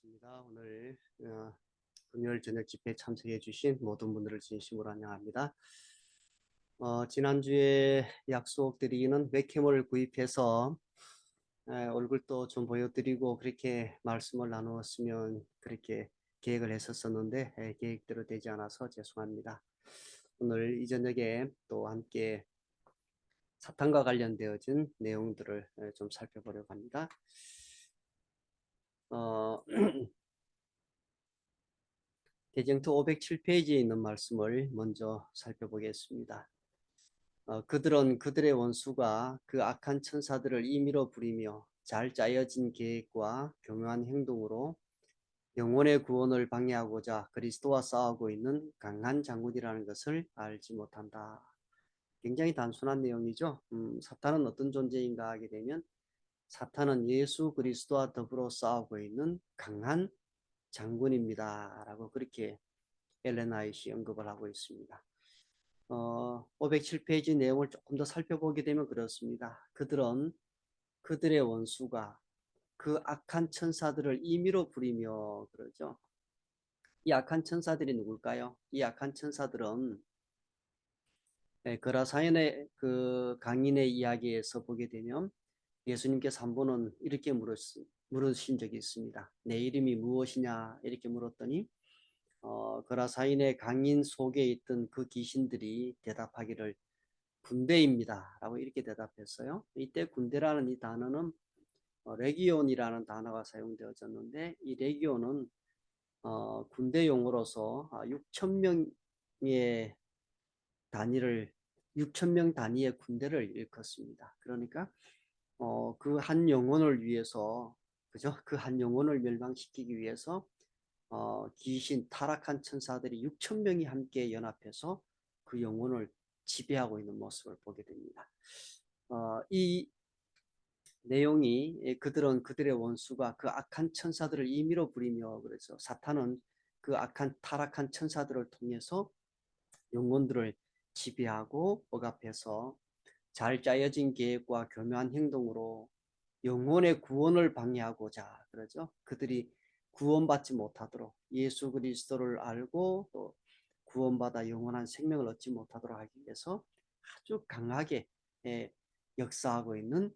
반갑습니다. 오늘 금요일 저녁 집회에 참석해 주신 모든 분들을 진심으로 환영합니다. 지난주에 약속드리기는 웹캠을 구입해서 얼굴도 좀 보여드리고 그렇게 말씀을 나누었으면 그렇게 계획을 했었는데 계획대로 되지 않아서 죄송합니다. 오늘 이 저녁에 또 함께 사탄과 관련되어진 내용들을 좀 살펴보려고 합니다. 어, 대쟁투 507페이지에 있는 말씀을 먼저 살펴보겠습니다. 그들은 그들의 원수가 그 악한 천사들을 임의로 부리며 잘 짜여진 계획과 교묘한 행동으로 영혼의 구원을 방해하고자 그리스도와 싸우고 있는 강한 장군이라는 것을 알지 못한다. 굉장히 단순한 내용이죠. 사탄은 어떤 존재인가 하게 되면 사탄은 예수 그리스도와 더불어 싸우고 있는 강한 장군입니다. 라고 그렇게 엘렌 화이트이 언급을 하고 있습니다. 507페이지 내용을 조금 더 살펴보게 되면 그렇습니다. 그들은 그들의 원수가 그 악한 천사들을 임의로 부리며 그러죠. 이 악한 천사들이 누굴까요? 이 악한 천사들은 거라사인의 그 강인의 이야기에서 보게 되면 예수님께서 한 번은 이렇게 물으신 적이 있습니다. 내 이름이 무엇이냐 이렇게 물었더니 거라사인의 강인 속에 있던 그 귀신들이 대답하기를 군대입니다 라고 이렇게 대답했어요. 이때 군대라는 이 단어는 레기온이라는 단어가 사용되어졌는데 이 레기온은 군대 용어로서 6천 명의 단위를 6천 명 단위의 군대를 일컫습니다. 그러니까 그 한 영혼을 위해서 그죠? 그 한 영혼을 멸망시키기 위해서 귀신 타락한 천사들이 6천 명이 함께 연합해서 그 영혼을 지배하고 있는 모습을 보게 됩니다. 이 내용이 그들은 그들의 원수가 그 악한 천사들을 임의로 부리며 그래서 사탄은 그 악한 타락한 천사들을 통해서 영혼들을 지배하고 억압해서 잘 짜여진 계획과 교묘한 행동으로 영혼의 구원을 방해하고자 그러죠. 그들이 구원받지 못하도록 예수 그리스도를 알고 또 구원받아 영원한 생명을 얻지 못하도록 하기 위해서 아주 강하게 역사하고 있는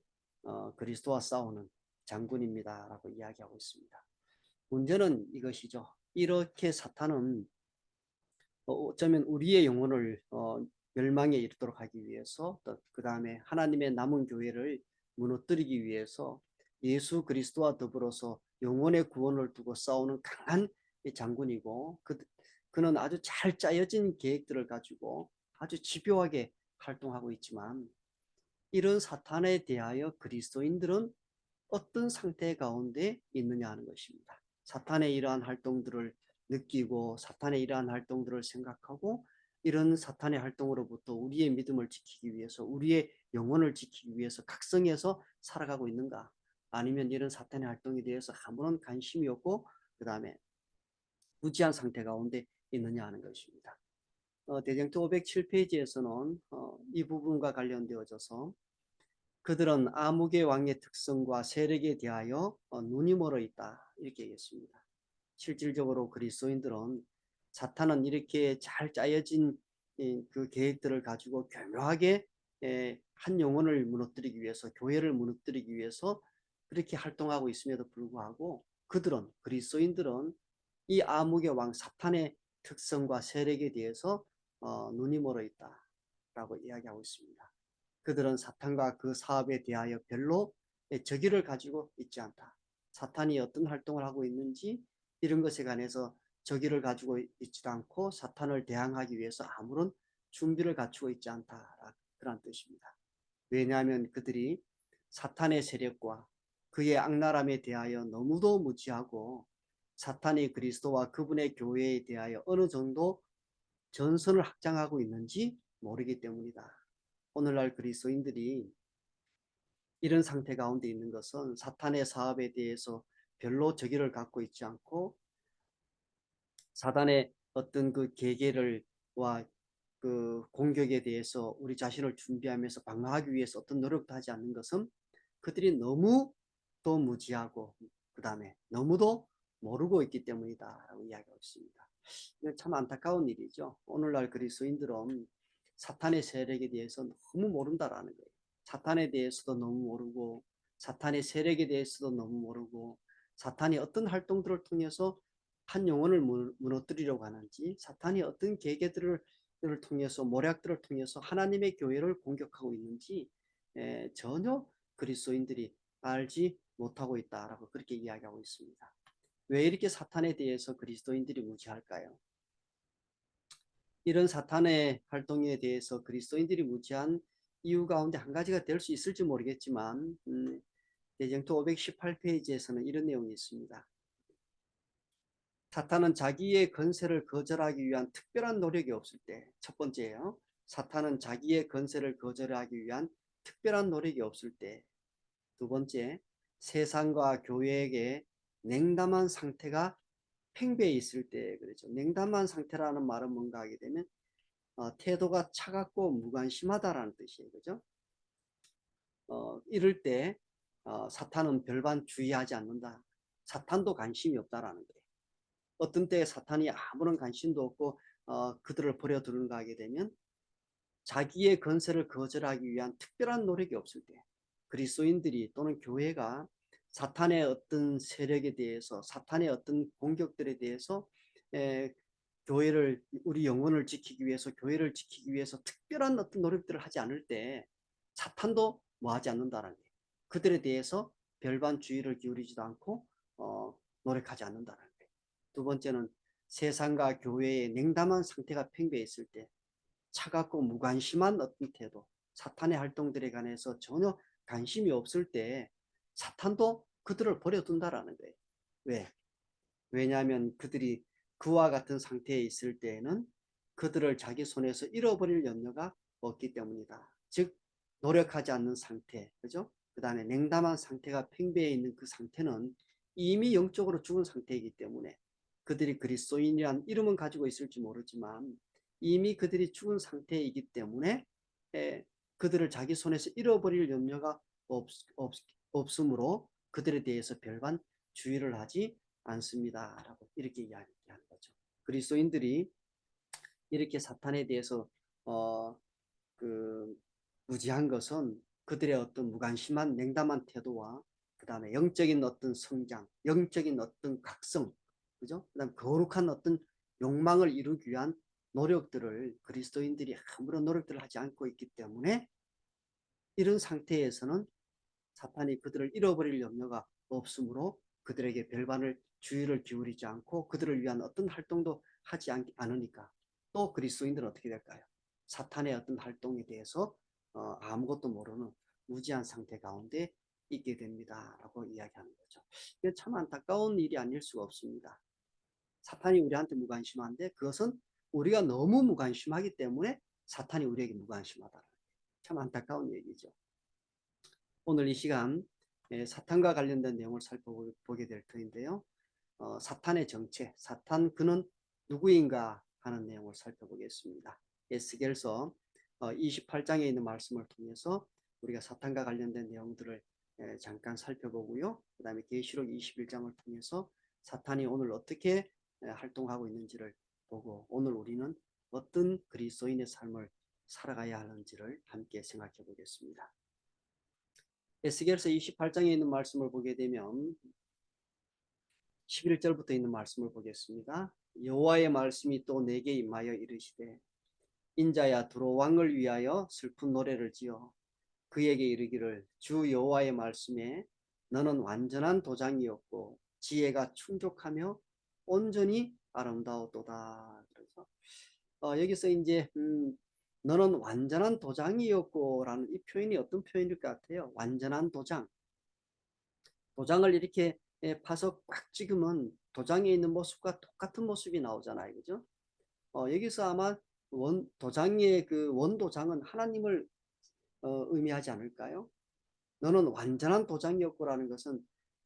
그리스도와 싸우는 장군입니다라고 이야기하고 있습니다. 문제는 이것이죠. 이렇게 사탄은 어쩌면 우리의 영혼을 멸망에 이르도록 하기 위해서 또 그 다음에 하나님의 남은 교회를 무너뜨리기 위해서 예수 그리스도와 더불어서 영혼의 구원을 두고 싸우는 강한 장군이고 그는 아주 잘 짜여진 계획들을 가지고 아주 집요하게 활동하고 있지만 이런 사탄에 대하여 그리스도인들은 어떤 상태 가운데 있느냐 하는 것입니다. 사탄의 이러한 활동들을 느끼고 사탄의 이러한 활동들을 생각하고 이런 사탄의 활동으로부터 우리의 믿음을 지키기 위해서 우리의 영혼을 지키기 위해서 각성해서 살아가고 있는가 아니면 이런 사탄의 활동에 대해서 아무런 관심이 없고 그 다음에 무지한 상태 가운데 있느냐 하는 것입니다. 대쟁투 507페이지에서는 이 부분과 관련되어져서 그들은 아무개 왕의 특성과 세력에 대하여 눈이 멀어 있다 이렇게 얘기했습니다. 실질적으로 그리스도인들은 사탄은 이렇게 잘 짜여진 그 계획들을 가지고 교묘하게 한 영혼을 무너뜨리기 위해서 교회를 무너뜨리기 위해서 그렇게 활동하고 있음에도 불구하고 그들은 그리스도인들은 이 암흑의 왕 사탄의 특성과 세력에 대해서 눈이 멀어 있다라고 이야기하고 있습니다. 그들은 사탄과 그 사업에 대하여 별로 적의를 가지고 있지 않다. 사탄이 어떤 활동을 하고 있는지 이런 것에 관해서 적의를 가지고 있지도 않고 사탄을 대항하기 위해서 아무런 준비를 갖추고 있지 않다. 그런 뜻입니다. 왜냐하면 그들이 사탄의 세력과 그의 악랄함에 대하여 너무도 무지하고 사탄이 그리스도와 그분의 교회에 대하여 어느 정도 전선을 확장하고 있는지 모르기 때문이다. 오늘날 그리스도인들이 이런 상태 가운데 있는 것은 사탄의 사업에 대해서 별로 적의를 갖고 있지 않고 사단의 어떤 그 계계를와 그 공격에 대해서 우리 자신을 준비하면서 방어하기 위해서 어떤 노력도 하지 않는 것은 그들이 너무 또 무지하고 그 다음에 너무도 모르고 있기 때문이다라고 이야기하고 있습니다. 이건 참 안타까운 일이죠. 오늘날 그리스도인들은 사탄의 세력에 대해서 너무 모른다라는 거예요. 사탄에 대해서도 너무 모르고 사탄의 세력에 대해서도 너무 모르고 사탄이 어떤 활동들을 통해서 한 영혼을 무너뜨리려고 하는지 사탄이 어떤 계계들을 통해서 모략들을 통해서 하나님의 교회를 공격하고 있는지 전혀 그리스도인들이 알지 못하고 있다라고 그렇게 이야기하고 있습니다. 왜 이렇게 사탄에 대해서 그리스도인들이 무지할까요? 이런 사탄의 활동에 대해서 그리스도인들이 무지한 이유 가운데 한 가지가 될 수 있을지 모르겠지만 대쟁투 518페이지에서는 이런 내용이 있습니다. 사탄은 자기의 건세를 거절하기 위한 특별한 노력이 없을 때, 첫 번째예요. 사탄은 자기의 건세를 거절하기 위한 특별한 노력이 없을 때, 두 번째, 세상과 교회에게 냉담한 상태가 팽배해 있을 때 그렇죠. 냉담한 상태라는 말은 뭔가 하게 되면 태도가 차갑고 무관심하다라는 뜻이에요. 그죠? 이럴 때 사탄은 별반 주의하지 않는다. 사탄도 관심이 없다라는 거예요. 어떤 때에 사탄이 아무런 관심도 없고 그들을 버려두는가 하게 되면 자기의 건세를 거절하기 위한 특별한 노력이 없을 때 그리스도인들이 또는 교회가 사탄의 어떤 세력에 대해서 사탄의 어떤 공격들에 대해서 교회를 우리 영혼을 지키기 위해서 교회를 지키기 위해서 특별한 어떤 노력들을 하지 않을 때 사탄도 뭐 하지 않는다라는 거예요. 그들에 대해서 별반 주의를 기울이지도 않고 노력하지 않는다라는 거예요. 두 번째는 세상과 교회의 냉담한 상태가 팽배해 있을 때 차갑고 무관심한 어떤 태도, 사탄의 활동들에 관해서 전혀 관심이 없을 때 사탄도 그들을 버려둔다라는 거예요. 왜? 왜냐하면 그들이 그와 같은 상태에 있을 때에는 그들을 자기 손에서 잃어버릴 염려가 없기 때문이다. 즉 노력하지 않는 상태, 그죠? 그 다음에 냉담한 상태가 팽배해 있는 그 상태는 이미 영적으로 죽은 상태이기 때문에 그들이 그리스도인이란 이름은 가지고 있을지 모르지만 이미 그들이 죽은 상태이기 때문에 그들을 자기 손에서 잃어버릴 염려가 없으므로 그들에 대해서 별반 주의를 하지 않습니다. 라고 이렇게 이야기하는 거죠. 그리스도인들이 이렇게 사탄에 대해서 어, 그 무지한 것은 그들의 어떤 무관심한 냉담한 태도와 그 다음에 영적인 어떤 성장, 영적인 어떤 각성, 그죠? 그 다음 거룩한 어떤 욕망을 이루기 위한 노력들을 그리스도인들이 아무런 노력들을 하지 않고 있기 때문에 이런 상태에서는 사탄이 그들을 잃어버릴 염려가 없으므로 그들에게 별반을 주의를 기울이지 않고 그들을 위한 어떤 활동도 하지 않으니까 또 그리스도인들은 어떻게 될까요? 사탄의 어떤 활동에 대해서 아무것도 모르는 무지한 상태 가운데 있게 됩니다. 라고 이야기하는 거죠. 이게 참 안타까운 일이 아닐 수가 없습니다. 사탄이 우리한테 무관심한데 그것은 우리가 너무 무관심하기 때문에 사탄이 우리에게 무관심하다. 참 안타까운 얘기죠. 오늘 이 시간 사탄과 관련된 내용을 살펴보게 될 터인데요. 사탄의 정체, 사탄 그는 누구인가 하는 내용을 살펴보겠습니다. 에스겔서 28장에 있는 말씀을 통해서 우리가 사탄과 관련된 내용들을 잠깐 살펴보고요. 그 다음에 계시록 21장을 통해서 사탄이 오늘 어떻게 활동하고 있는지를 보고 오늘 우리는 어떤 그리스도인의 삶을 살아가야 하는지를 함께 생각해 보겠습니다. 에스겔서 28장에 있는 말씀을 보게 되면 11절부터 있는 말씀을 보겠습니다. 여호와의 말씀이 또 내게 임하여 이르시되 인자야 두로 왕을 위하여 슬픈 노래를 지어 그에게 이르기를 주 여호와의 말씀에 너는 완전한 도장이었고 지혜가 충족하며 온전히 아름다웠도다. 그래서 여기서 이제 너는 완전한 도장이었고라는 이 표현이 어떤 표현일 것 같아요? 완전한 도장. 도장을 이렇게 파서 꽉 찍으면 도장에 있는 모습과 똑같은 모습이 나오잖아요. 그죠? 여기서 아마 도장의 그 원도장은 하나님을 의미하지 않을까요? 너는 완전한 도장이었고라는 것은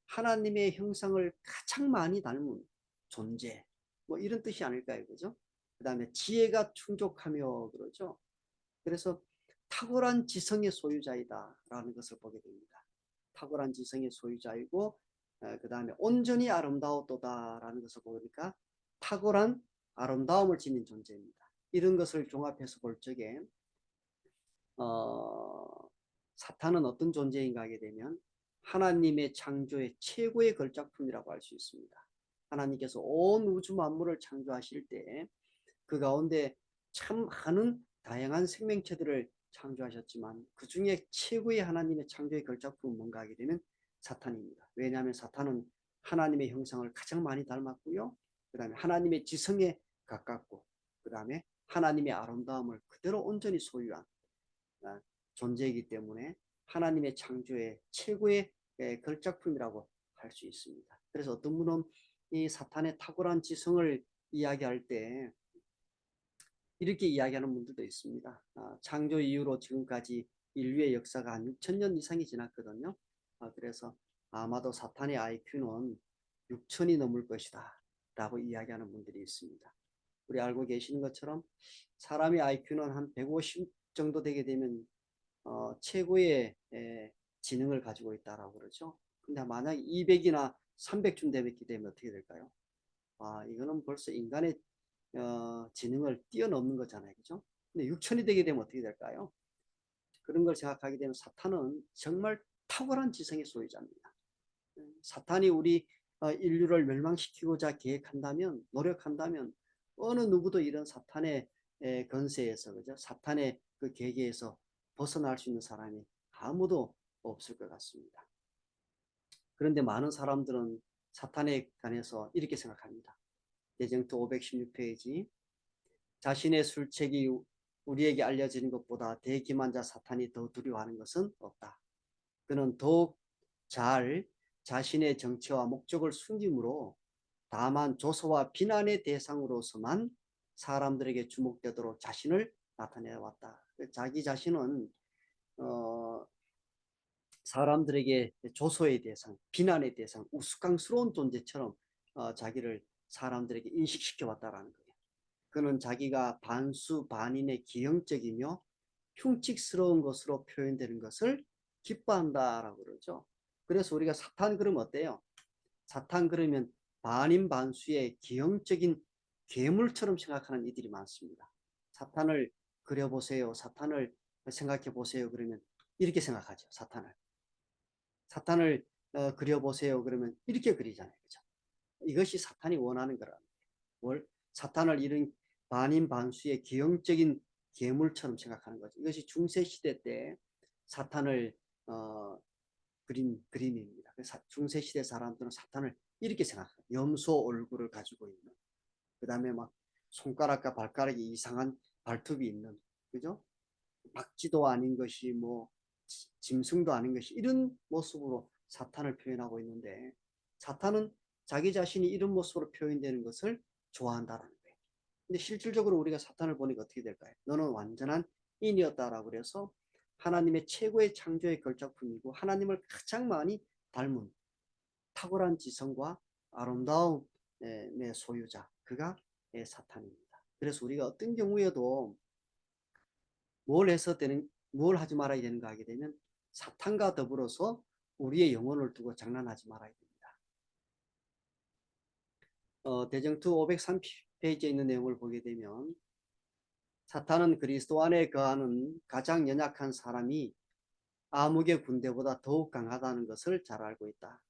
하나님의 형상을 가장 많이 닮은 존재. 뭐 이런 뜻이 아닐까요? 그죠? 그 다음에 지혜가 충족하며 그러죠. 그래서 탁월한 지성의 소유자이다 라는 것을 보게 됩니다. 탁월한 지성의 소유자이고 그 다음에 온전히 아름다웠도다라는 것을 보니까 탁월한 아름다움을 지닌 존재입니다. 이런 것을 종합해서 볼 적에 사탄은 어떤 존재인가 하게 되면 하나님의 창조의 최고의 걸작품이라고 할 수 있습니다. 하나님께서 온 우주 만물을 창조하실 때 그 가운데 참 많은 다양한 생명체들을 창조하셨지만 그 중에 최고의 하나님의 창조의 걸작품은 뭔가 하게 되면 사탄입니다. 왜냐하면 사탄은 하나님의 형상을 가장 많이 닮았고요. 그 다음에 하나님의 지성에 가깝고 그 다음에 하나님의 아름다움을 그대로 온전히 소유한 존재이기 때문에 하나님의 창조의 최고의 걸작품이라고 할 수 있습니다. 그래서 어떤 분은 이 사탄의 탁월한 지성을 이야기할 때 이렇게 이야기하는 분들도 있습니다. 창조 이후로 지금까지 인류의 역사가 한 6,000년 이상이 지났거든요. 그래서 아마도 사탄의 IQ는 6천이 넘을 것이다 라고 이야기하는 분들이 있습니다. 우리 알고 계시는 것처럼 사람의 IQ는 한 150 정도 되게 되면 최고의 지능을 가지고 있다라고 그러죠. 근데 만약 200이나 300쯤 되면 어떻게 될까요? 이거는 벌써 인간의 지능을 뛰어넘는 거잖아요. 그죠? 근데 6천이 되게 되면 어떻게 될까요? 그런 걸 생각하게 되면 사탄은 정말 탁월한 지성의 소유자입니다. 사탄이 우리 인류를 멸망시키고자 계획한다면, 노력한다면 어느 누구도 이런 사탄의 건세에서, 그죠? 사탄의 그 계계에서 벗어날 수 있는 사람이 아무도 없을 것 같습니다. 그런데 많은 사람들은 사탄에 관해서 이렇게 생각합니다. 대정토 516페이지. 자신의 술책이 우리에게 알려지는 것보다 대기만자 사탄이 더 두려워하는 것은 없다. 그는 더욱 잘 자신의 정체와 목적을 숨김으로 다만 조소와 비난의 대상으로서만 사람들에게 주목되도록 자신을 나타내 왔다. 자기 자신은 사람들에게 조소의 대상, 비난의 대상, 우스꽝스러운 존재처럼 자기를 사람들에게 인식시켜 왔다라는 거예요. 그는 자기가 반수반인의 기형적이며 흉측스러운 것으로 표현되는 것을 기뻐한다라고 그러죠. 그래서 우리가 사탄 그러면 어때요? 사탄 그러면 반인반수의 기형적인 괴물처럼 생각하는 이들이 많습니다. 사탄을 그려보세요. 사탄을 생각해 보세요. 그러면 이렇게 생각하죠. 사탄을 그려보세요. 그러면 이렇게 그리잖아요. 그죠? 이것이 사탄이 원하는 거라는 거예요. 사탄을 이런 반인반수의 기형적인 괴물처럼 생각하는 거죠. 이것이 중세시대 때 사탄을 그린 그림입니다. 중세시대 사람들은 사탄을 이렇게 생각해요. 염소 얼굴을 가지고 있는, 그 다음에 막 손가락과 발가락이 이상한 발톱이 있는, 그죠? 박쥐도 아닌 것이 뭐 짐승도 아닌 것이 이런 모습으로 사탄을 표현하고 있는데 사탄은 자기 자신이 이런 모습으로 표현되는 것을 좋아한다라는 거예요. 근데 실질적으로 우리가 사탄을 보니까 어떻게 될까요? 너는 완전한 인이었다라고 그래서 하나님의 최고의 창조의 걸작품이고 하나님을 가장 많이 닮은 탁월한 지성과 아름다움의 소유자, 그가 사탄입니다. 그래서 우리가 어떤 경우에도 뭘 하지 말아야 되는가 하게 되면 사탄과 더불어서 우리의 영혼을 두고 장난하지 말아야 됩니다. 대정투 530페이지에 있는 내용을 보게 되면 사탄은 그리스도 안에 거하는 가장 연약한 사람이 암흑의 군대보다 더욱 강하다는 것을 잘 알고 있다.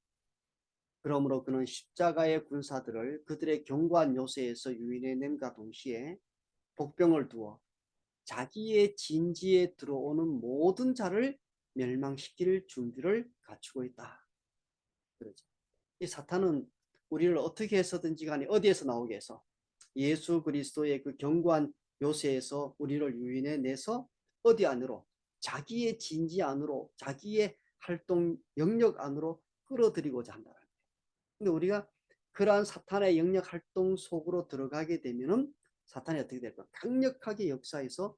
그러므로 그는 십자가의 군사들을 그들의 견고한 요새에서 유인해냄과 동시에 복병을 두어 자기의 진지에 들어오는 모든 자를 멸망시킬 준비를 갖추고 있다. 그러죠. 이 사탄은 우리를 어떻게 해서든지 간에 어디에서 나오게 해서 예수 그리스도의 그 견고한 요새에서 우리를 유인해 내서 어디 안으로, 자기의 진지 안으로, 자기의 활동 영역 안으로 끌어들이고자 한다. 근데 우리가 그러한 사탄의 영역 활동 속으로 들어가게 되면은 사탄이 어떻게 될까? 강력하게 역사해서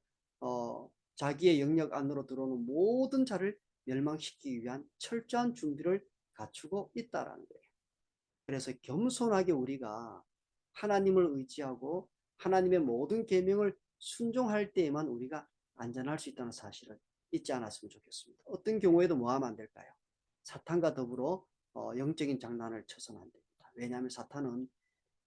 자기의 영역 안으로 들어오는 모든 자를 멸망시키기 위한 철저한 준비를 갖추고 있다라는 거예요. 그래서 겸손하게 우리가 하나님을 의지하고 하나님의 모든 계명을 순종할 때에만 우리가 안전할 수 있다는 사실을 잊지 않았으면 좋겠습니다. 어떤 경우에도 뭐 하면 안 될까요? 사탄과 더불어 영적인 장난을 쳐서는 안 됩니다. 왜냐하면 사탄은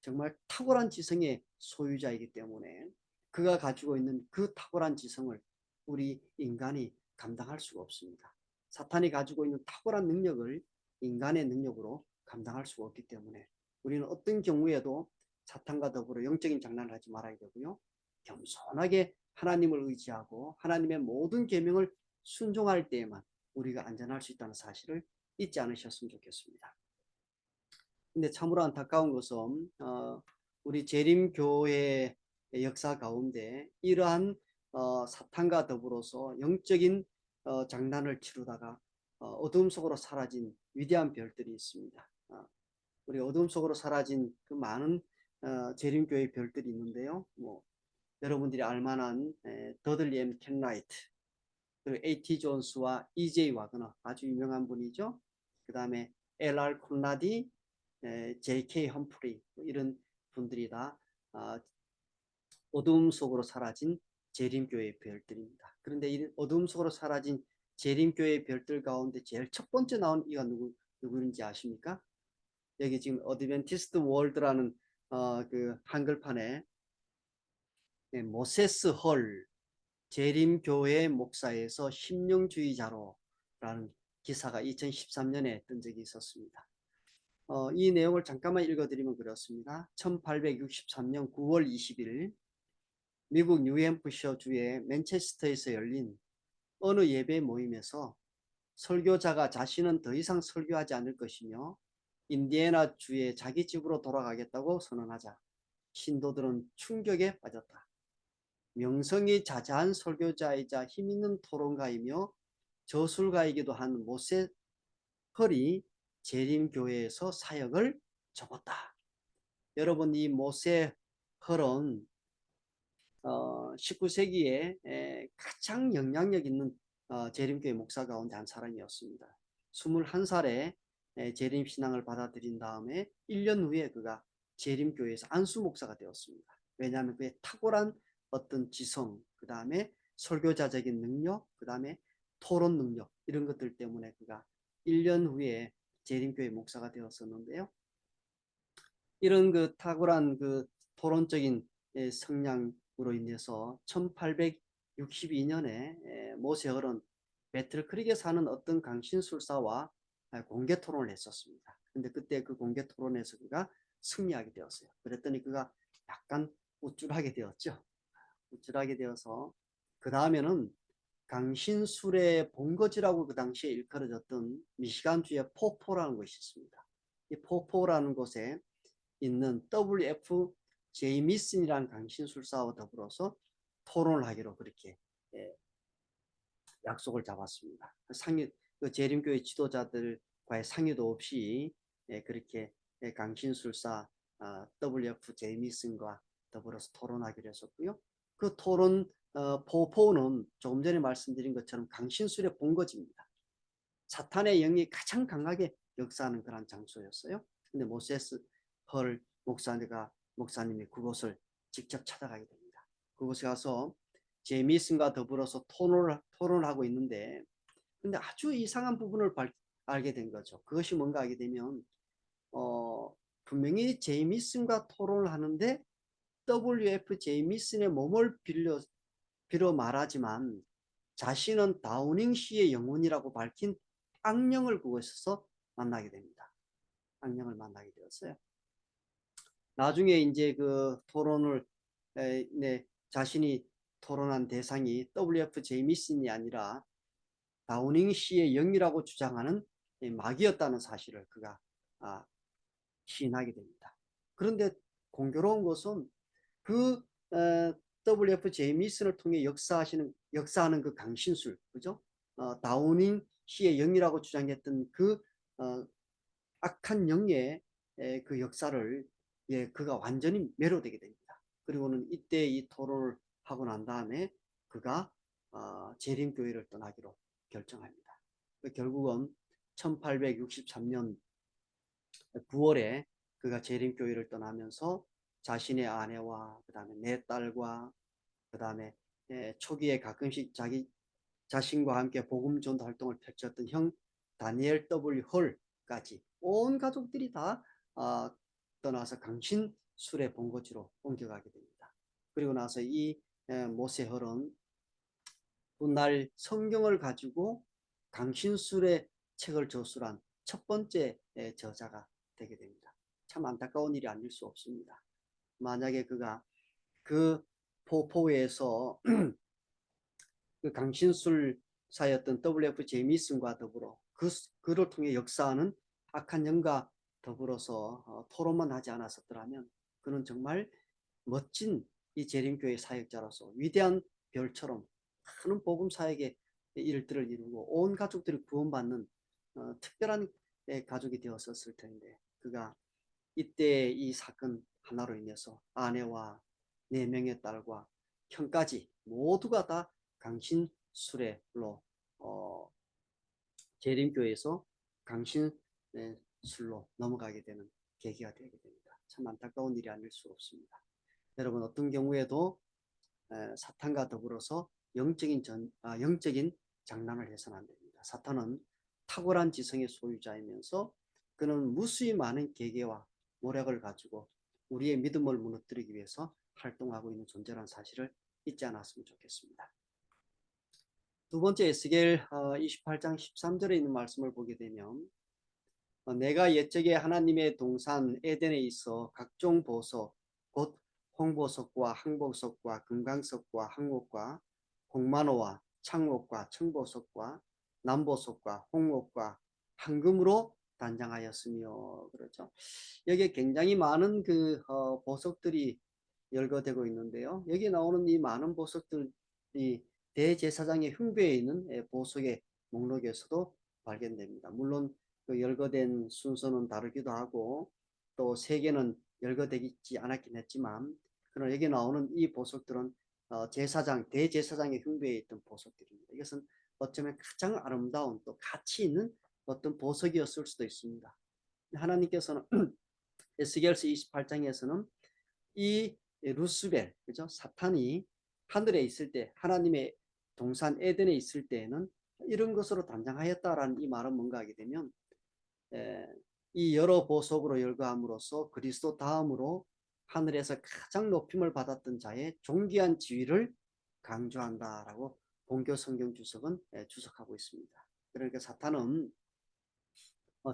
정말 탁월한 지성의 소유자이기 때문에 그가 가지고 있는 그 탁월한 지성을 우리 인간이 감당할 수가 없습니다. 사탄이 가지고 있는 탁월한 능력을 인간의 능력으로 감당할 수가 없기 때문에 우리는 어떤 경우에도 사탄과 더불어 영적인 장난을 하지 말아야 되고요. 겸손하게 하나님을 의지하고 하나님의 모든 계명을 순종할 때에만 우리가 안전할 수 있다는 사실을 잊지 않으셨으면 좋겠습니다. 근데 참으로 안타까운 것은 우리 재림교회의 역사 가운데 이러한 사탄과 더불어서 영적인 장난을 치르다가 어둠 속으로 사라진 위대한 별들이 있습니다. 우리 어둠 속으로 사라진 그 많은 재림교회 별들이 있는데요. 뭐 여러분들이 알만한 더들리 M 켄라이트, 그리고 A.T. 존스와 E.J. 와그너 아주 유명한 분이죠. 그 다음에 L.R. 콘라디, J.K. 험프리 이런 분들이 다 어둠 속으로 사라진 재림교회의 별들입니다. 그런데 이 어둠 속으로 사라진 재림교회의 별들 가운데 제일 첫 번째 나온 이가 누구인지 아십니까? 여기 지금 어드벤티스트 월드라는 그 한글판에 모세스 헐 재림교회 목사에서 심령주의자로라는 기사가 2013년에 뜬 적이 있었습니다. 이 내용을 잠깐만 읽어드리면 그렇습니다. 1863년 9월 20일 미국 뉴햄프셔 주의 맨체스터에서 열린 어느 예배 모임에서 설교자가 자신은 더 이상 설교하지 않을 것이며 인디애나 주의 자기 집으로 돌아가겠다고 선언하자 신도들은 충격에 빠졌다. 명성이 자자한 설교자이자 힘있는 토론가이며 저술가이기도 한 모세 헐이 재림교회에서 사역을 접었다. 여러분, 이 모세 헐은 19세기에 가장 영향력 있는 재림교회 목사 가운데 한 사람이었습니다. 21살에 재림신앙을 받아들인 다음에 1년 후에 그가 재림교회에서 안수 목사가 되었습니다. 왜냐하면 그의 탁월한 어떤 지성, 그 다음에 설교자적인 능력, 그 다음에 토론 능력 이런 것들 때문에 그가 1년 후에 재림교회 목사가 되었었는데요. 이런 그 탁월한 그 토론적인 성량으로 인해서 1862년에 모세혈은 배틀크릭에 사는 어떤 강신술사와 공개 토론을 했었습니다. 근데 그때 그 공개 토론에서 그가 승리하게 되었어요. 그랬더니 그가 약간 우쭐하게 되었죠. 우쭐하게 되어서 그 다음에는 강신술의 본거지라고 그 당시에 일컬어졌던 미시간주의 포포라는 것이 있습니다. 이 포포라는 곳에 있는 W.F. 제이미슨이라는 강신술사와 더불어서 토론을 하기로 그렇게 약속을 잡았습니다. 그 재림교회 지도자들과의 상의도 없이 그렇게 강신술사 W.F. 제이미슨과 더불어서 토론하기로 했었고요. 그 토론 포포는 조금 전에 말씀드린 것처럼 강신술의 본거지입니다. 사탄의 영이 가장 강하게 역사하는 그런 장소였어요. 근데 모세스 헐 목사님이 그곳을 직접 찾아가게 됩니다. 그곳에 가서 제미슨과 더불어서 토론하고 있는데, 근데 아주 이상한 부분을 알게 된 거죠. 그것이 뭔가 하게 되면, 분명히 제이미슨과 토론을 하는데, W.F. 제이미슨의 몸을 빌어 말하지만, 자신은 다우닝시의 영혼이라고 밝힌 악령을 그곳에서 만나게 됩니다. 악령을 만나게 되었어요. 나중에 이제 그 토론을 자신이 토론한 대상이 W.F. 제이미슨이 아니라 다우닝 씨의 영이라고 주장하는 마귀였다는 사실을 그가 시인하게 됩니다. 그런데 공교로운 것은 그 W.F. 제이미슨을 통해 역사하는 그 강신술, 그죠? 다우닝 씨의 영이라고 주장했던 그 악한 영의 그 역사를 그가 완전히 매료되게 됩니다. 그리고는 이때 이 토론을 하고 난 다음에 그가 재림교회를 떠나기로 결정합니다. 결국은 1863년 9월에 그가 재림교회를 떠나면서 자신의 아내와 그 다음에 네 딸과 그 다음에 초기에 가끔씩 자기 자신과 함께 복음 전도 활동을 펼쳤던 형 다니엘 W. 헐 가족까지 온 가족들이 다 떠나서 강신술의 본거지로 옮겨가게 됩니다. 그리고 나서 이 모세혈은 훗날 성경을 가지고 강신술의 책을 저술한 첫 번째 저자가 되게 됩니다. 참 안타까운 일이 아닐 수 없습니다. 만약에 그가 그 포포에서 그 강신술사였던 W.F. 제미슨과 더불어 그를 통해 역사하는 악한 영과 더불어서 토론만 하지 않았었더라면 그는 정말 멋진 이 재림교회 사역자로서 위대한 별처럼 많은 복음 사역의 일들을 이루고 온 가족들이 구원받는 특별한 가족이 되었었을 텐데 그가 이때 이 사건 하나로 인해서 아내와 4명의 딸과 형까지 모두가 다 강신술로 재림교회에서 강신술로 넘어가게 되는 계기가 되게 됩니다. 참 안타까운 일이 아닐 수 없습니다. 여러분 어떤 경우에도 사탄과 더불어서 영적인 장난을 해서는 안 됩니다. 사탄은 탁월한 지성의 소유자이면서 그는 무수히 많은 계계와 모략을 가지고 우리의 믿음을 무너뜨리기 위해서 활동하고 있는 존재라는 사실을 잊지 않았으면 좋겠습니다. 두 번째 에스겔 28장 13절에 있는 말씀을 보게 되면 내가 옛적에 하나님의 동산 에덴에 있어 각종 보석 곧 홍보석과 항보석과 금강석과 항옥과 홍만호와 창옥과 청보석과 남보석과 홍옥과 황금으로 단장하였으며 그렇죠. 여기에 굉장히 많은 그 보석들이 열거되고 있는데요. 여기 나오는 이 많은 보석들이 대제사장의 흉배에 있는 보석의 목록에서도 발견됩니다. 물론 그 열거된 순서는 다르기도 하고 또 세계는 열거되지 않았긴 했지만 그러나 여기 나오는 이 보석들은 대제사장의 흉배에 있던 보석들입니다. 이것은 어쩌면 가장 아름다운 또 가치 있는 어떤 보석이었을 수도 있습니다. 하나님께서는 에스겔서 28장에서는 이 루스벨, 그죠? 사탄이 하늘에 있을 때, 하나님의 동산 에덴에 있을 때에는 이런 것으로 단장하였다라는 이 말은 뭔가 하게 되면 이 여러 보석으로 열거함으로써 그리스도 다음으로 하늘에서 가장 높임을 받았던 자의 존귀한 지위를 강조한다라고 본교 성경 주석은 주석하고 있습니다. 그러니까 사탄은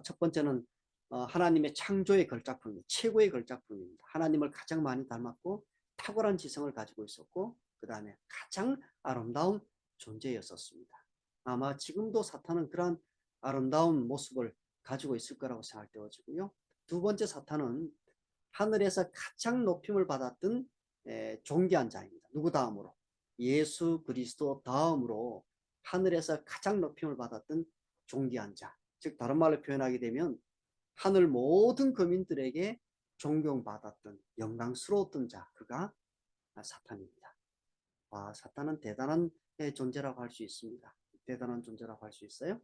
첫 번째는 하나님의 창조의 걸작품입니다. 최고의 걸작품입니다. 하나님을 가장 많이 닮았고 탁월한 지성을 가지고 있었고 그 다음에 가장 아름다운 존재였었습니다. 아마 지금도 사탄은 그러한 아름다운 모습을 가지고 있을 거라고 생각되어지고요. 두 번째 사탄은 하늘에서 가장 높임을 받았던 존귀한 자입니다. 누구 다음으로? 예수 그리스도 다음으로 하늘에서 가장 높임을 받았던 존귀한 자. 즉 다른 말로 표현하게 되면 하늘 모든 거민들에게 존경받았던 영광스러웠던 자 그가 사탄입니다. 사탄은 대단한 존재라고 할 수 있습니다. 대단한 존재라고 할 수 있어요.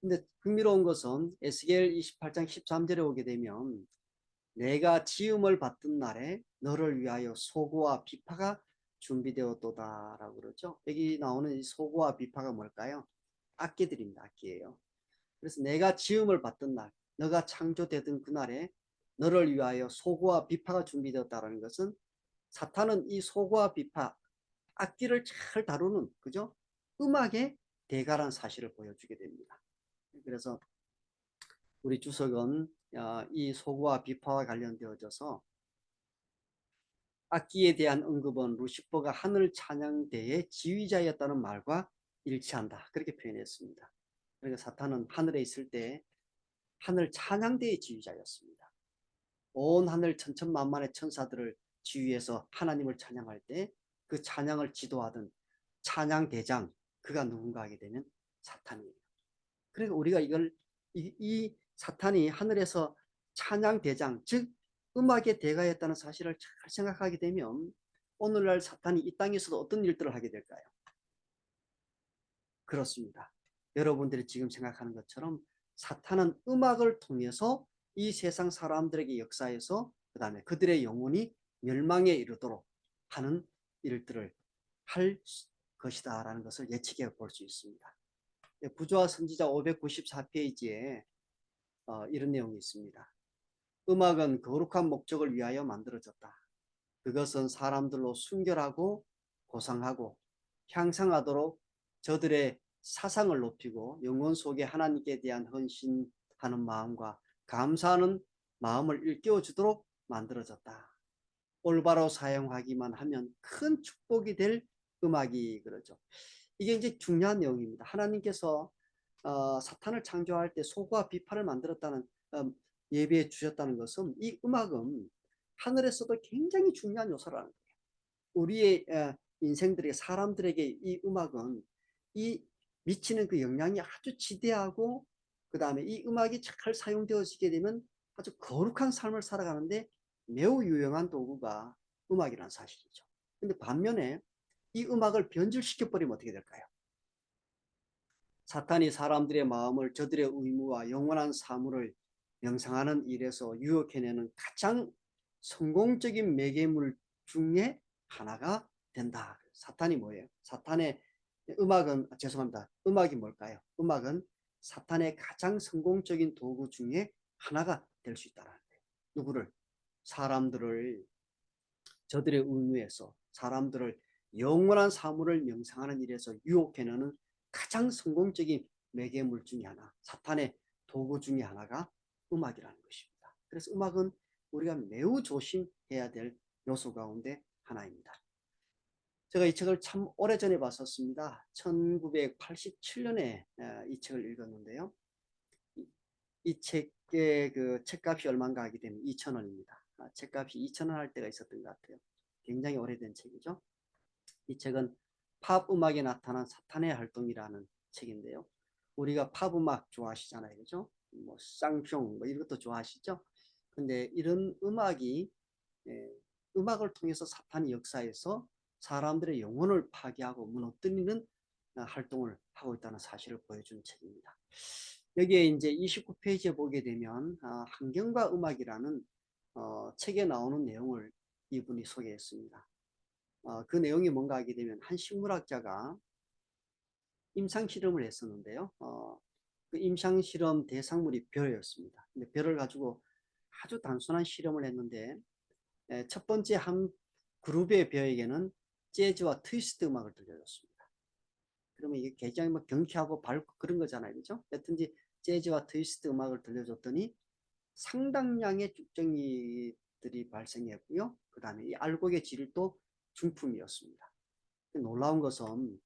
근데 흥미로운 것은 에스겔 28장 13절에 오게 되면 내가 지음을 받던 날에 너를 위하여 소고와 비파가 준비되었도다 라고 그러죠. 여기 나오는 이 소고와 비파가 뭘까요? 악기들입니다. 악기예요. 그래서 내가 지음을 받던 날, 너가 창조되던 그날에 너를 위하여 소고와 비파가 준비되었다는 것은 사탄은 이 소고와 비파, 악기를 잘 다루는 그죠? 음악의 대가란 사실을 보여주게 됩니다. 그래서 우리 주석은 이 소고와 비파와 관련되어져서 악기에 대한 언급은 루시퍼가 하늘 찬양대의 지휘자였다는 말과 일치한다. 그렇게 표현했습니다. 그러니까 사탄은 하늘에 있을 때 하늘 찬양대의 지휘자였습니다. 온 하늘 천천만만의 천사들을 지휘해서 하나님을 찬양할 때 그 찬양을 지도하던 찬양대장 그가 누군가 하게 되면 사탄이에요. 그러니까 우리가 이 사탄이 하늘에서 찬양대장 즉 음악의 대가였다는 사실을 잘 생각하게 되면 오늘날 사탄이 이 땅에서도 어떤 일들을 하게 될까요? 그렇습니다. 여러분들이 지금 생각하는 것처럼 사탄은 음악을 통해서 이 세상 사람들에게 역사해서 그 다음에 그들의 영혼이 멸망에 이르도록 하는 일들을 할 것이다 라는 것을 예측해 볼 수 있습니다. 부조화 선지자 594페이지에 이런 내용이 있습니다. 음악은 거룩한 목적을 위하여 만들어졌다. 그것은 사람들로 순결하고 고상하고 향상하도록 저들의 사상을 높이고 영혼 속에 하나님께 대한 헌신하는 마음과 감사하는 마음을 일깨워 주도록 만들어졌다. 올바로 사용하기만 하면 큰 축복이 될 음악이 그러죠. 이게 이제 중요한 내용입니다. 하나님께서 사탄을 창조할 때 소고와 비판을 만들었다는 예배해 주셨다는 것은 이 음악은 하늘에서도 굉장히 중요한 요소라는 거예요. 우리의 인생들에게 사람들에게 이 음악은 이 미치는 그 영향이 아주 지대하고 그 다음에 이 음악이 잘 사용되어지게 되면 아주 거룩한 삶을 살아가는데 매우 유용한 도구가 음악이라는 사실이죠. 근데 반면에 이 음악을 변질시켜 버리면 어떻게 될까요? 사탄이 사람들의 마음을 저들의 의무와 영원한 사물을 명상하는 일에서 유혹해내는 가장 성공적인 매개물 중에 하나가 된다. 사탄이 뭐예요? 사탄의 음악은 죄송합니다. 음악이 뭘까요? 음악은 사탄의 가장 성공적인 도구 중에 하나가 될 수 있다는 거예요. 누구를? 사람들을 저들의 의무에서 사람들을 영원한 사물을 명상하는 일에서 유혹해내는 가장 성공적인 매개물 중에 하나, 사탄의 도구 중에 하나가 음악이라는 것입니다. 그래서 음악은 우리가 매우 조심해야 될 요소 가운데 하나입니다. 제가 이 책을 참 오래전에 봤었습니다. 1987년에 이 책을 읽었는데요. 이 책의 그 책값이 얼마인가 하게 되면 2,000원입니다. 책값이 2,000원 할 때가 있었던 것 같아요. 굉장히 오래된 책이죠. 이 책은 팝 음악에 나타난 사탄의 활동이라는 책인데요. 우리가 팝 음악 좋아하시잖아요. 그죠? 뭐 쌍숑 뭐 이것도 좋아하시죠? 근데 이런 음악이 음악을 통해서 사탄이 역사에서 사람들의 영혼을 파괴하고 무너뜨리는 활동을 하고 있다는 사실을 보여주는 책입니다. 여기에 이제 29페이지에 보게 되면 환경과 음악이라는 책에 나오는 내용을 이분이 소개했습니다. 그 내용이 뭔가 하게 되면 한 식물학자가 임상 실험을 했었는데요. 그 임상 실험 대상물이 별이었습니다. 근데 별을 가지고 아주 단순한 실험을 했는데 첫 번째 한 그룹의 별에게는 재즈와 트위스트 음악을 들려줬습니다. 그러면 이게 굉장히 뭐 경쾌하고 밝고 그런 거잖아요. 그죠? 여튼지 재즈와 트위스트 음악을 들려줬더니 상당량의 쭉정이들이 발생했고요. 그 다음에 이 알곡의 질도 중품이었습니다. 놀라운 것은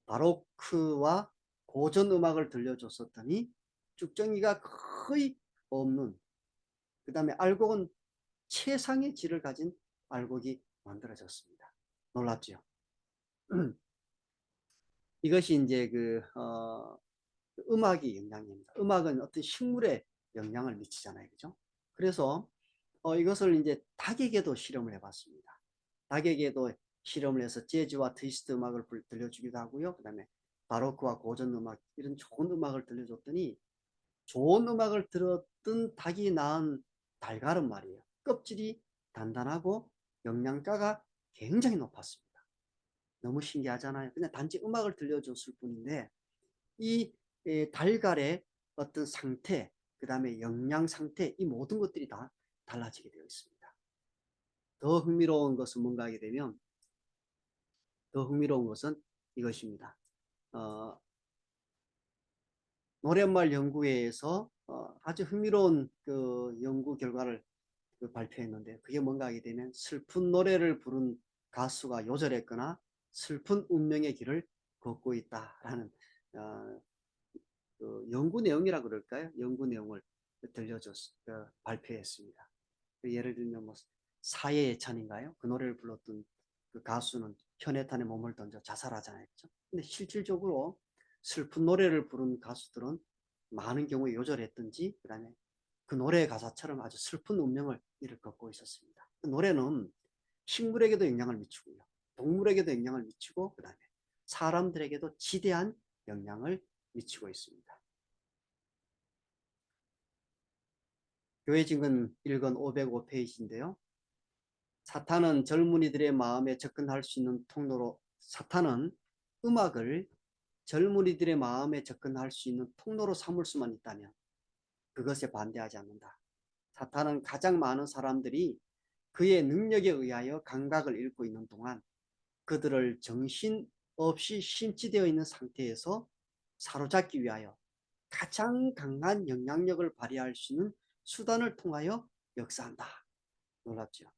바로크와 고전 음악을 들려줬었더니 쭉정이가 거의 없는, 그 다음에 알곡은 최상의 질을 가진 알곡이 만들어졌습니다. 놀랍죠? 이것이 이제 음악의 영향입니다. 음악은 어떤 식물에 영향을 미치잖아요. 그죠? 그래서 이것을 이제 닭에게도 실험을 해봤습니다. 닭에게도 실험을 해서 재즈와 트위스트 음악을 들려주기도 하고요. 그 다음에 바로크와 고전 음악, 이런 좋은 음악을 들려줬더니 좋은 음악을 들었던 닭이 낳은 달걀은 말이에요. 껍질이 단단하고 영양가가 굉장히 높았습니다. 너무 신기하잖아요. 그냥 단지 음악을 들려줬을 뿐인데 이 달걀의 어떤 상태, 그 다음에 영양 상태, 이 모든 것들이 다 달라지게 되어 있습니다. 더 흥미로운 것은 뭔가 하게 되면 더 흥미로운 것은 이것입니다. 노랫말 연구회에서 아주 흥미로운 그 연구 결과를 발표했는데 그게 뭔가 하게 되면 슬픈 노래를 부른 가수가 요절했거나 슬픈 운명의 길을 걷고 있다라는 그 연구 내용이라 그럴까요? 연구 내용을 발표했습니다. 예를 들면 뭐 사예의 찬인가요? 그 노래를 불렀던 그 가수는 현해탄에 몸을 던져 자살하잖아요. 그렇죠? 근데 실질적으로 슬픈 노래를 부른 가수들은 많은 경우에 요절했든지 그다음에 그 노래의 가사처럼 아주 슬픈 운명을 이를 걷고 있었습니다. 그 노래는 식물에게도 영향을 미치고요. 동물에게도 영향을 미치고 그다음에 사람들에게도 지대한 영향을 미치고 있습니다. 교회 증언 1권 505페이지인데요. 사탄은 젊은이들의 마음에 접근할 수 있는 통로로 사탄은 음악을 젊은이들의 마음에 접근할 수 있는 통로로 삼을 수만 있다면 그것에 반대하지 않는다. 사탄은 가장 많은 사람들이 그의 능력에 의하여 감각을 잃고 있는 동안 그들을 정신없이 심취되어 있는 상태에서 사로잡기 위하여 가장 강한 영향력을 발휘할 수 있는 수단을 통하여 역사한다. 놀랍죠?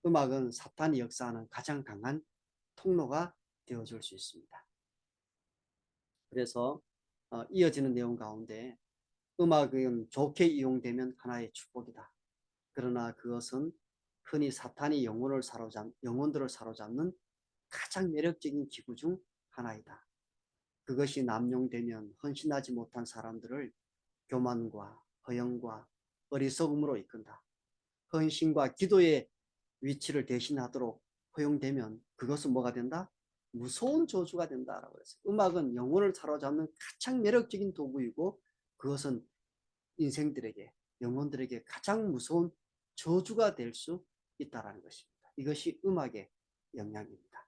음악은 사탄이 역사하는 가장 강한 통로가 되어줄 수 있습니다. 그래서 이어지는 내용 가운데 음악은 좋게 이용되면 하나의 축복이다. 그러나 그것은 흔히 사탄이 영혼들을 사로잡는 가장 매력적인 기구 중 하나이다. 그것이 남용되면 헌신하지 못한 사람들을 교만과 허영과 어리석음으로 이끈다. 헌신과 기도의 위치를 대신하도록 허용되면 그것은 뭐가 된다? 무서운 저주가 된다라고 했어요. 음악은 영혼을 사로잡는 가장 매력적인 도구이고 그것은 인생들에게 영혼들에게 가장 무서운 저주가 될 수 있다라는 것입니다. 이것이 음악의 영향입니다.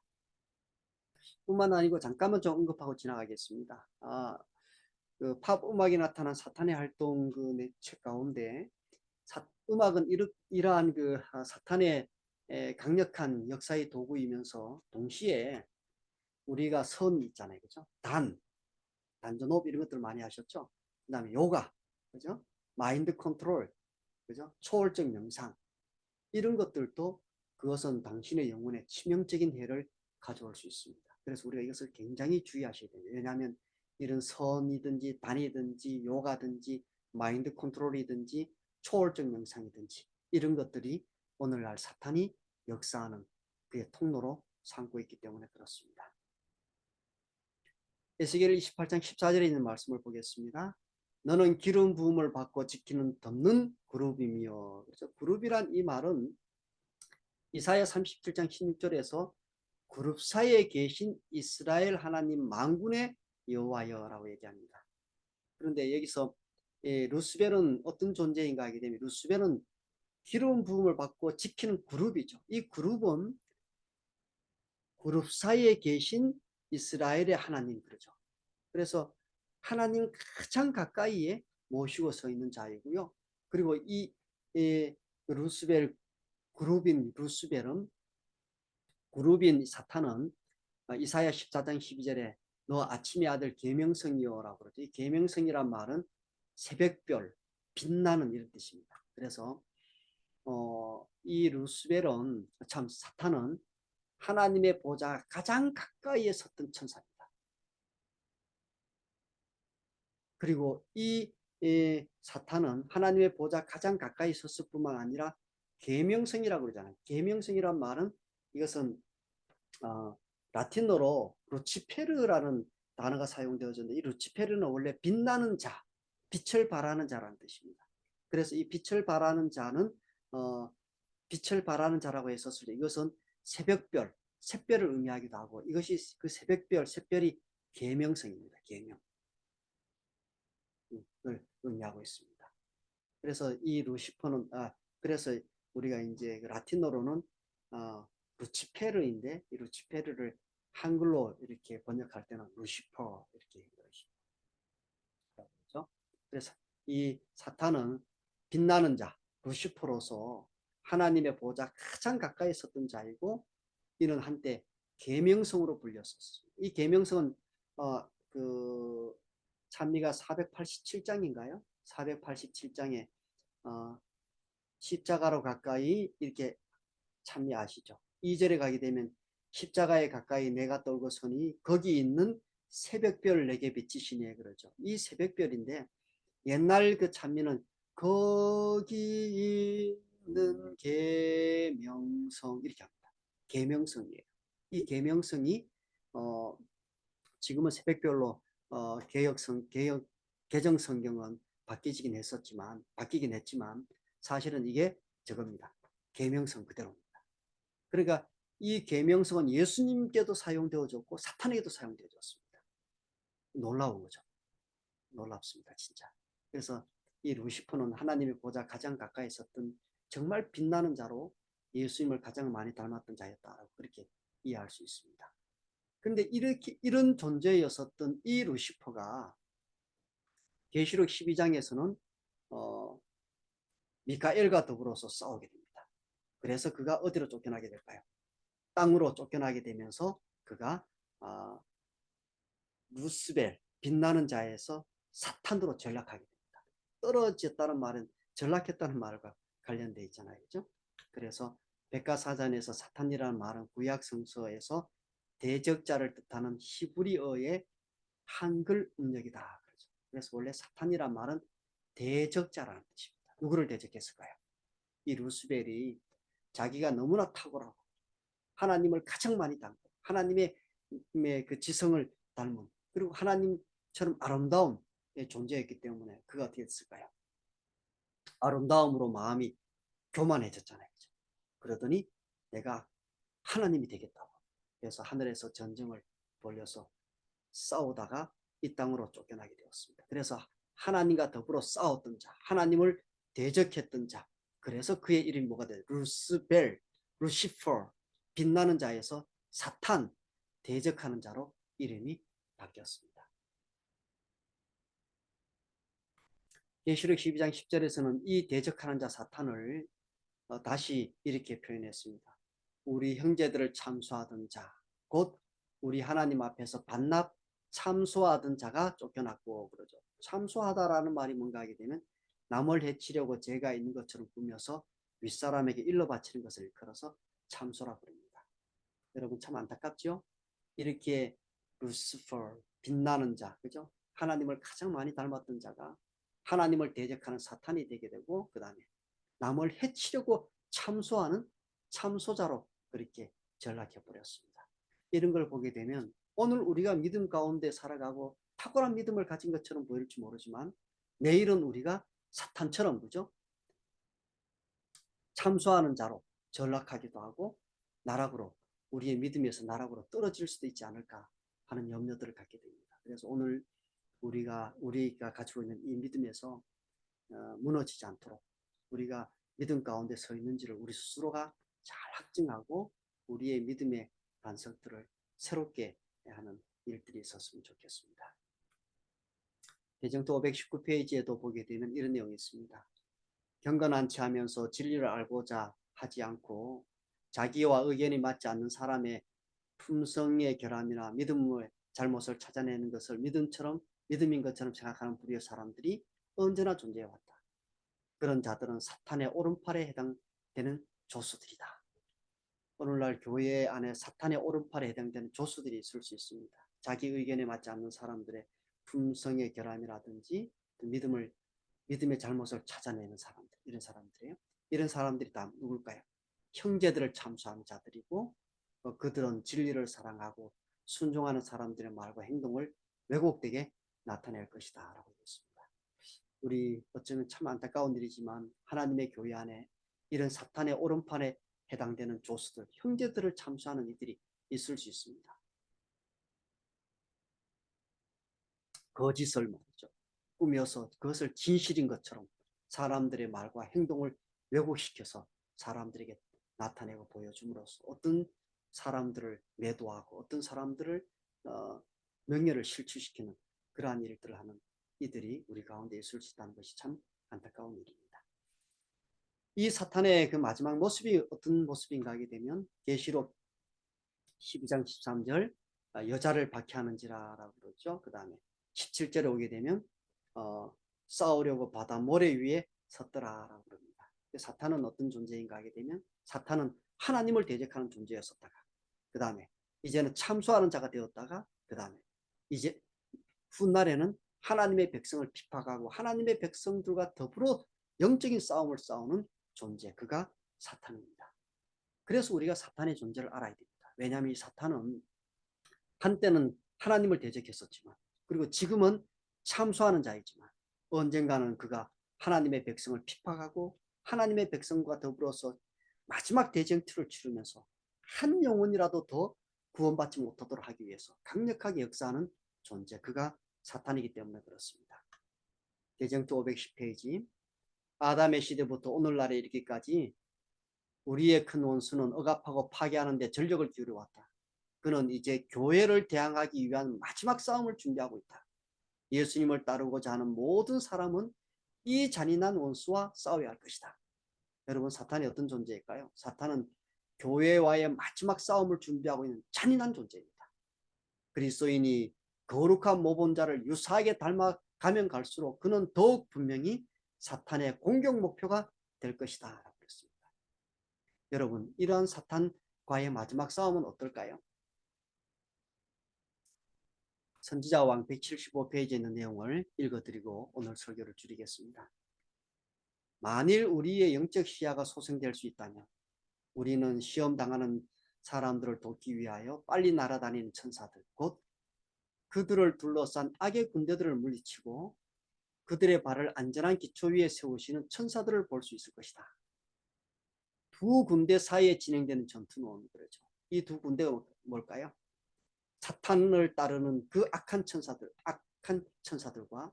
뿐만 아니고 잠깐만 좀 언급하고 지나가겠습니다. 팝 음악에 나타난 사탄의 활동 책 가운데 음악은 이러한 사탄의 강력한 역사의 도구이면서 동시에 우리가 선 있잖아요, 그죠? 단전호흡 이런 것들 많이 하셨죠? 그다음에 요가, 그죠? 마인드 컨트롤, 그죠? 초월적 명상 이런 것들도 그것은 당신의 영혼에 치명적인 해를 가져올 수 있습니다. 그래서 우리가 이것을 굉장히 주의하셔야 돼요. 왜냐하면 이런 선이든지 단이든지 요가든지 마인드 컨트롤이든지 초월적 명상이든지 이런 것들이 오늘날 사탄이 역사하는 그의 통로로 삼고 있기 때문에 그렇습니다. 에스겔 28장 14절에 있는 말씀을 보겠습니다. 너는 기름 부음을 받고 지키는 덮는 그룹이며, 그래서 그룹이란 이 말은 이사야 37장 16절에서 그룹 사이에 계신 이스라엘 하나님 만군의 여호와여라고 얘기합니다. 그런데 여기서 루스벨은 어떤 존재인가 하게 되면 루스벨은 기름 부음을 받고 지키는 그룹이죠. 이 그룹은 그룹 사이에 계신 이스라엘의 하나님 그러죠. 그래서 하나님 가장 가까이에 모시고 서 있는 자이고요. 그리고 이 루스벨 그룹인 사탄은 이사야 14장 12절에 너 아침의 아들 계명성이여라고 그러죠. 이 계명성이란 말은 새벽별, 빛나는 이런 뜻입니다. 그래서 이 루스벨은 참 사탄은 하나님의 보좌 가장 가까이에 섰던 천사입니다. 그리고 이 사탄은 하나님의 보좌 가장 가까이 섰을 뿐만 아니라 계명성이라고 그러잖아요. 계명성이란 말은 이것은 라틴어로 루치페르라는 단어가 사용되어졌는데 이 루치페르는 원래 빛나는 자, 빛을 발하는 자라는 뜻입니다. 그래서 이 빛을 발하는 자는 빛을 발하는 자라고 했었을 때 이것은 새벽별, 샛별을 의미하기도 하고 이것이 그 새벽별, 샛별이 계명성입니다. 계명. 을 의미하고 있습니다. 그래서 이 루시퍼는 그래서 우리가 이제 라틴어로는 루치페르인데 이 루치페르를 한글로 이렇게 번역할 때는 루시퍼 이렇게 그렇죠. 그래서 이 사탄은 빛나는 자 루시퍼로서 하나님의 보좌 가장 가까이 있었던 자이고 이는 한때 계명성으로 불렸었습니다. 이 계명성은 그 찬미가 487장인가요? 487장에 십자가로 가까이 이렇게 찬미하시죠. 2절에 가게 되면 십자가에 가까이 내가 떨고 서니 거기 있는 새벽별 내게 비치시네 그러죠. 이 새벽별인데 옛날 그 찬미는 거기 있는 계명성 이렇게 합니다. 계명성이에요. 이 계명성이 어, 지금은 새벽별로 개정 성경은 바뀌긴 했지만 사실은 이게 저겁니다. 계명성 그대로입니다. 그러니까 이 계명성은 예수님께도 사용되어졌고 사탄에게도 사용되어졌습니다. 놀라운 거죠. 놀랍습니다, 진짜. 그래서 이 루시퍼는 하나님의 보좌 가장 가까이 있었던 정말 빛나는 자로 예수님을 가장 많이 닮았던 자였다라고 그렇게 이해할 수 있습니다. 그런데 이렇게 이런 존재였었던 이 루시퍼가 계시록 12장에서는 미카엘과 더불어서 싸우게 됩니다. 그래서 그가 어디로 쫓겨나게 될까요? 땅으로 쫓겨나게 되면서 그가 루스벨, 빛나는 자에서 사탄으로 전락하게 됩니다. 떨어졌다는 말은 전락했다는 말과 관련되어 있잖아요. 그죠? 그래서 백과사전에서 사탄이라는 말은 구약 성서에서 대적자를 뜻하는 히브리어의 한글 음력이다. 그래서 원래 사탄이란 말은 대적자라는 뜻입니다. 누구를 대적했을까요? 이 루스벨이 자기가 너무나 탁월하고 하나님을 가장 많이 닮고 하나님의 그 지성을 닮은 그리고 하나님처럼 아름다운 존재였기 때문에 그가 어떻게 했을까요? 아름다움으로 마음이 교만해졌잖아요. 그러더니 내가 하나님이 되겠다고. 그래서 하늘에서 전쟁을 벌여서 싸우다가 이 땅으로 쫓겨나게 되었습니다. 그래서 하나님과 더불어 싸웠던 자, 하나님을 대적했던 자, 그래서 그의 이름이 뭐가 돼요? 루스벨, 루시퍼, 빛나는 자에서 사탄, 대적하는 자로 이름이 바뀌었습니다. 계시록 12장 10절에서는 이 대적하는 자 사탄을 다시 이렇게 표현했습니다. 우리 형제들을 참소하던 자, 곧 우리 하나님 앞에서 반납 참소하던 자가 쫓겨났고 그러죠. 참소하다라는 말이 뭔가 하게 되면 남을 해치려고 죄가 있는 것처럼 꾸며서 윗사람에게 일러 바치는 것을 일컬어서 참소라고 합니다. 여러분 참 안타깝죠? 이렇게 루시퍼, 빛나는 자, 그죠? 하나님을 가장 많이 닮았던 자가 하나님을 대적하는 사탄이 되게 되고 그 다음에 남을 해치려고 참소하는 참소자로 그렇게 전락해 버렸습니다. 이런 걸 보게 되면 오늘 우리가 믿음 가운데 살아가고 탁월한 믿음을 가진 것처럼 보일지 모르지만 내일은 우리가 사탄처럼 그죠? 참소하는 자로 전락하기도 하고 나락으로 우리의 믿음에서 나락으로 떨어질 수도 있지 않을까 하는 염려들을 갖게 됩니다. 그래서 오늘 우리가 가지고 있는 이 믿음에서 무너지지 않도록 우리가 믿음 가운데 서 있는지를 우리 스스로가 잘 확증하고 우리의 믿음의 반석들을 새롭게 하는 일들이 있었으면 좋겠습니다. 대정토 519페이지에도 보게 되면 이런 내용이 있습니다. 경건한치 하면서 진리를 알고자 하지 않고 자기와 의견이 맞지 않는 사람의 품성의 결함이나 믿음의 잘못을 찾아내는 것을 믿음인 것처럼 생각하는 부류의 사람들이 언제나 존재해왔다. 그런 자들은 사탄의 오른팔에 해당되는 조수들이다. 오늘날 교회 안에 사탄의 오른팔에 해당되는 조수들이 있을 수 있습니다. 자기 의견에 맞지 않는 사람들의 품성의 결함이라든지 믿음의 잘못을 찾아내는 사람들, 이런 사람들이에요. 이런 사람들이 다 누굴까요? 형제들을 참소하는 자들이고 그들은 진리를 사랑하고 순종하는 사람들의 말과 행동을 왜곡되게 나타낼 것이다 라고 했습니다. 우리 어쩌면 참 안타까운 일이지만 하나님의 교회 안에 이런 사탄의 오른팔에 해당되는 조수들, 형제들을 참수하는 이들이 있을 수 있습니다. 거짓을 말이죠. 꾸며서 그것을 진실인 것처럼 사람들의 말과 행동을 왜곡시켜서 사람들에게 나타내고 보여줌으로써 어떤 사람들을 매도하고 어떤 사람들을 명예를 실추시키는 그러한 일들을 하는 이들이 우리 가운데 있을 수 있다는 것이 참 안타까운 일입니다. 이 사탄의 그 마지막 모습이 어떤 모습인가 하게 되면 계시록 12장 13절 여자를 박해하는지라라고 그러죠. 그 다음에 17절에 오게 되면 싸우려고 바다 모래 위에 섰더라라고 그럽니다. 사탄은 어떤 존재인가 하게 되면 사탄은 하나님을 대적하는 존재였었다가 그 다음에 이제는 참소하는 자가 되었다가 그 다음에 이제 훗날에는 하나님의 백성을 핍박하고 하나님의 백성들과 더불어 영적인 싸움을 싸우는 존재, 그가 사탄입니다. 그래서 우리가 사탄의 존재를 알아야 됩니다. 왜냐하면 이 사탄은 한때는 하나님을 대적했었지만 그리고 지금은 참소하는 자이지만 언젠가는 그가 하나님의 백성을 핍박하고 하나님의 백성과 더불어서 마지막 대쟁투를 치르면서 한 영혼이라도 더 구원받지 못하도록 하기 위해서 강력하게 역사하는 존재, 그가 사탄이기 때문에 그렇습니다. 대쟁투 510페이지 아담의 시대부터 오늘날에 이르기까지 우리의 큰 원수는 억압하고 파괴하는 데 전력을 기울여 왔다. 그는 이제 교회를 대항하기 위한 마지막 싸움을 준비하고 있다. 예수님을 따르고자 하는 모든 사람은 이 잔인한 원수와 싸워야 할 것이다. 여러분, 사탄이 어떤 존재일까요? 사탄은 교회와의 마지막 싸움을 준비하고 있는 잔인한 존재입니다. 그리스도인이 거룩한 모본자를 유사하게 닮아가면 갈수록 그는 더욱 분명히 사탄의 공격 목표가 될 것이다 라고 했습니다. 여러분, 이러한 사탄과의 마지막 싸움은 어떨까요? 선지자 왕 175페이지에 있는 내용을 읽어드리고 오늘 설교를 줄이겠습니다. 만일 우리의 영적 시야가 소생될 수 있다면 우리는 시험 당하는 사람들을 돕기 위하여 빨리 날아다니는 천사들, 곧 그들을 둘러싼 악의 군대들을 물리치고 그들의 발을 안전한 기초 위에 세우시는 천사들을 볼 수 있을 것이다. 두 군대 사이에 진행되는 전투는 그렇죠. 이 두 군대가 뭘까요? 사탄을 따르는 그 악한 천사들과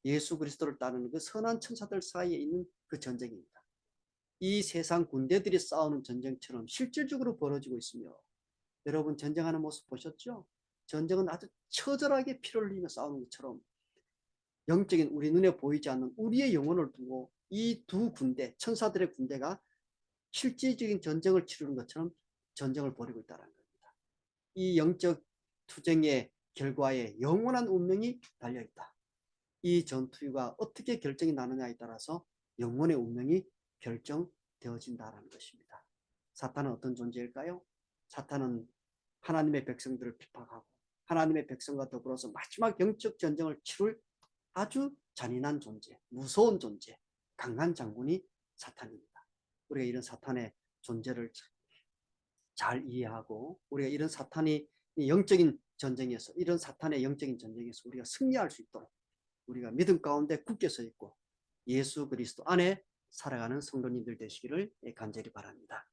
예수 그리스도를 따르는 그 선한 천사들 사이에 있는 그 전쟁입니다. 이 세상 군대들이 싸우는 전쟁처럼 실질적으로 벌어지고 있으며, 여러분 전쟁하는 모습 보셨죠? 전쟁은 아주 처절하게 피를 흘리며 싸우는 것처럼 영적인 우리 눈에 보이지 않는 우리의 영혼을 두고 이 두 군대, 천사들의 군대가 실질적인 전쟁을 치르는 것처럼 전쟁을 벌이고 있다는 겁니다. 이 영적 투쟁의 결과에 영원한 운명이 달려있다. 이 전투가 어떻게 결정이 나느냐에 따라서 영혼의 운명이 결정되어진다는 것입니다. 사탄은 어떤 존재일까요? 사탄은 하나님의 백성들을 핍박하고 하나님의 백성과 더불어서 마지막 영적 전쟁을 치룰 아주 잔인한 존재, 무서운 존재, 강한 장군이 사탄입니다. 우리가 이런 사탄의 존재를 잘 이해하고 우리가 이런 사탄이 영적인 전쟁에서, 이런 사탄의 영적인 전쟁에서 우리가 승리할 수 있도록 우리가 믿음 가운데 굳게 서 있고 예수 그리스도 안에 살아가는 성도님들 되시기를 간절히 바랍니다.